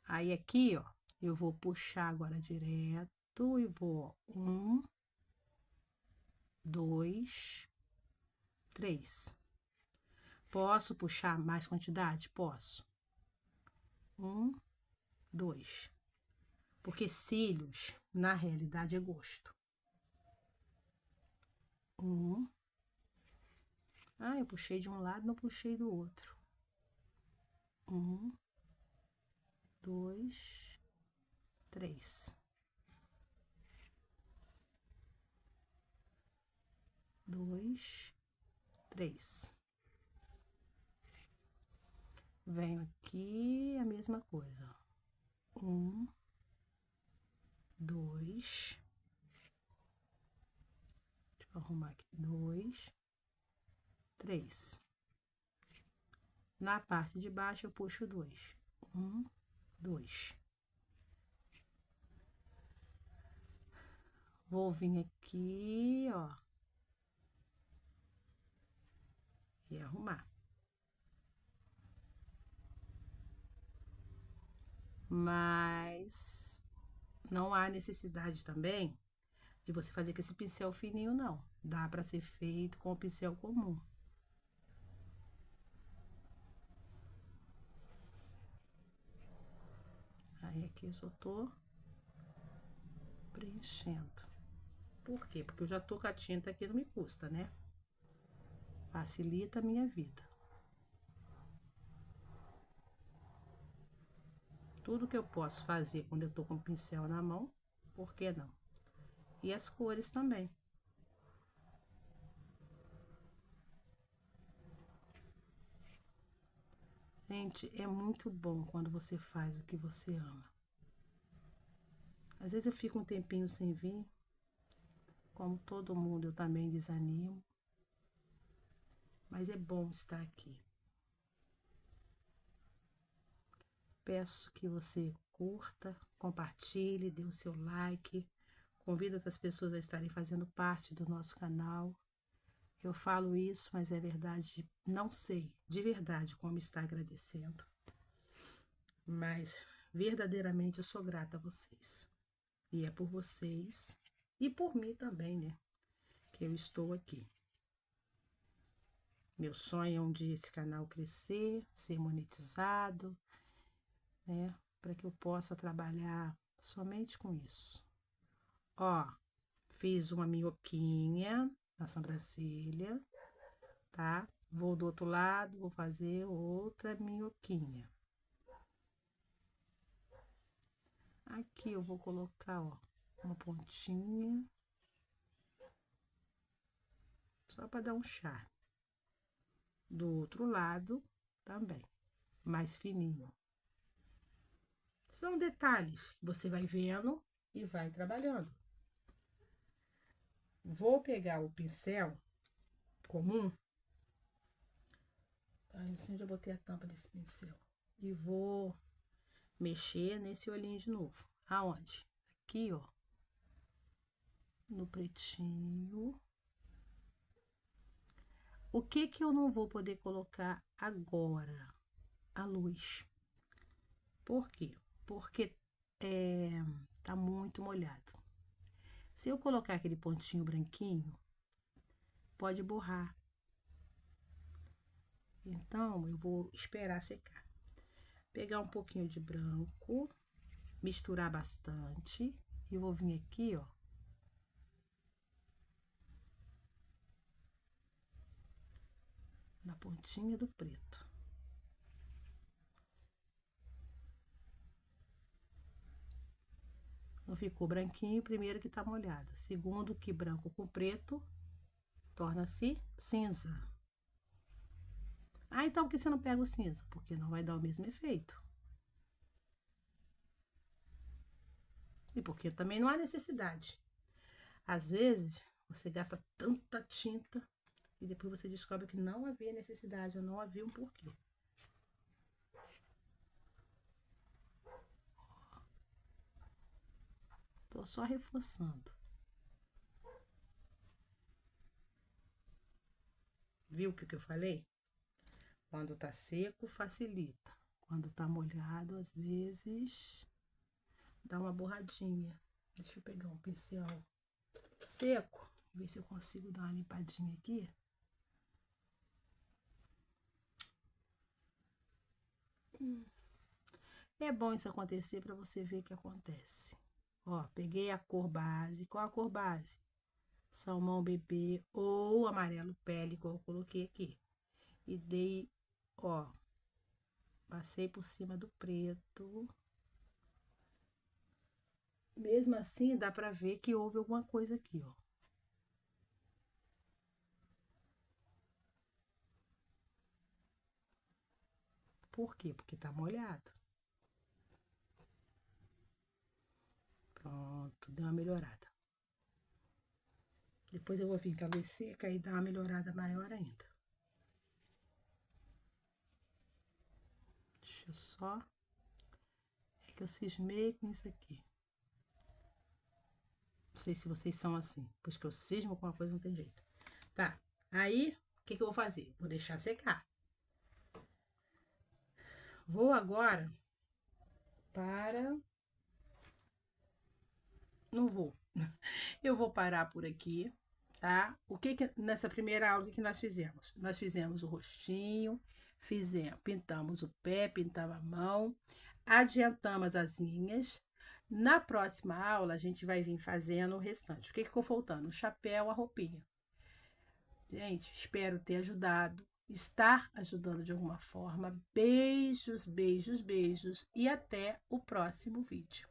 Aí aqui, ó, eu vou puxar agora direto e vou 1, 2, 3. Posso puxar mais quantidade? Posso. 1, 2. Porque cílios, na realidade, é gosto. 1, Ah, eu puxei de um lado, não puxei do outro. 1, 2, 3. 2, 3. Venho aqui, a mesma coisa, ó. 1, 2. Deixa eu arrumar aqui. 2, 3. Na parte de baixo eu puxo 2. 1, 2. Vou vir aqui, ó, e arrumar. Mas não há necessidade também de você fazer com esse pincel fininho, não. Dá para ser feito com o pincel comum. Aí aqui eu só tô preenchendo. Por quê? Porque eu já tô com a tinta aqui, não me custa, né? Facilita a minha vida. Tudo que eu posso fazer quando eu tô com o pincel na mão, por que não? E as cores também. Gente, é muito bom quando você faz o que você ama. Às vezes eu fico um tempinho sem vir, como todo mundo, eu também desanimo. Mas é bom estar aqui. Peço que você curta, compartilhe, dê o seu like, convida outras pessoas a estarem fazendo parte do nosso canal. Eu falo isso, mas é verdade, não sei de verdade como está agradecendo. Mas verdadeiramente eu sou grata a vocês. E é por vocês e por mim também, né? Que eu estou aqui. Meu sonho é um dia esse canal crescer, ser monetizado, né? Para que eu possa trabalhar somente com isso. Ó, fiz uma minhoquinha na sobrancelha, tá? Vou do outro lado, vou fazer outra minhoquinha. Aqui eu vou colocar, ó, uma pontinha, só para dar um charme. Do outro lado também, mais fininho. São detalhes que você vai vendo e vai trabalhando. Vou pegar o pincel comum. Ai, assim já botei a tampa desse pincel. E vou mexer nesse olhinho de novo. Aonde? Aqui, ó. No pretinho. O que que eu não vou poder colocar agora? A luz. Por quê? Porque tá muito molhado. Se eu colocar aquele pontinho branquinho, pode borrar. Então, eu vou esperar secar. Pegar um pouquinho de branco, misturar bastante e vou vir aqui, ó, na pontinha do preto. Não ficou branquinho, primeiro que tá molhado. Segundo que branco com preto torna-se cinza. Ah, então por que você não pega o cinza? Porque não vai dar o mesmo efeito. E porque também não há necessidade. Às vezes, você gasta tanta tinta e depois você descobre que não havia necessidade ou não havia um porquê. Tô só reforçando. Viu o que eu falei? Quando tá seco, facilita. Quando tá molhado, às vezes, dá uma borradinha. Deixa eu pegar um pincel seco, ver se eu consigo dar uma limpadinha aqui. É bom isso acontecer para você ver o que acontece. Ó, peguei a cor base. Qual a cor base? Salmão bebê ou o amarelo pele, igual eu coloquei aqui. E dei, ó, passei por cima do preto. Mesmo assim, dá pra ver que houve alguma coisa aqui, ó. Por quê? Porque tá molhado. Pronto, deu uma melhorada. Depois eu vou vir com a luz seca e dar uma melhorada maior ainda. Deixa eu só... É que eu cismei com isso aqui. Não sei se vocês são assim. Depois que eu cismo com uma coisa, não tem jeito. Tá, aí, o que que eu vou fazer? Vou deixar secar. Vou agora para... Não vou. Eu vou parar por aqui, tá? O que que nessa primeira aula que nós fizemos? Nós fizemos o rostinho, pintamos o pé, pintamos a mão, adiantamos as linhas. Na próxima aula, a gente vai vir fazendo o restante. O que que ficou faltando? O chapéu, a roupinha. Gente, espero ter ajudado, estar ajudando de alguma forma. Beijos, beijos, beijos e até o próximo vídeo.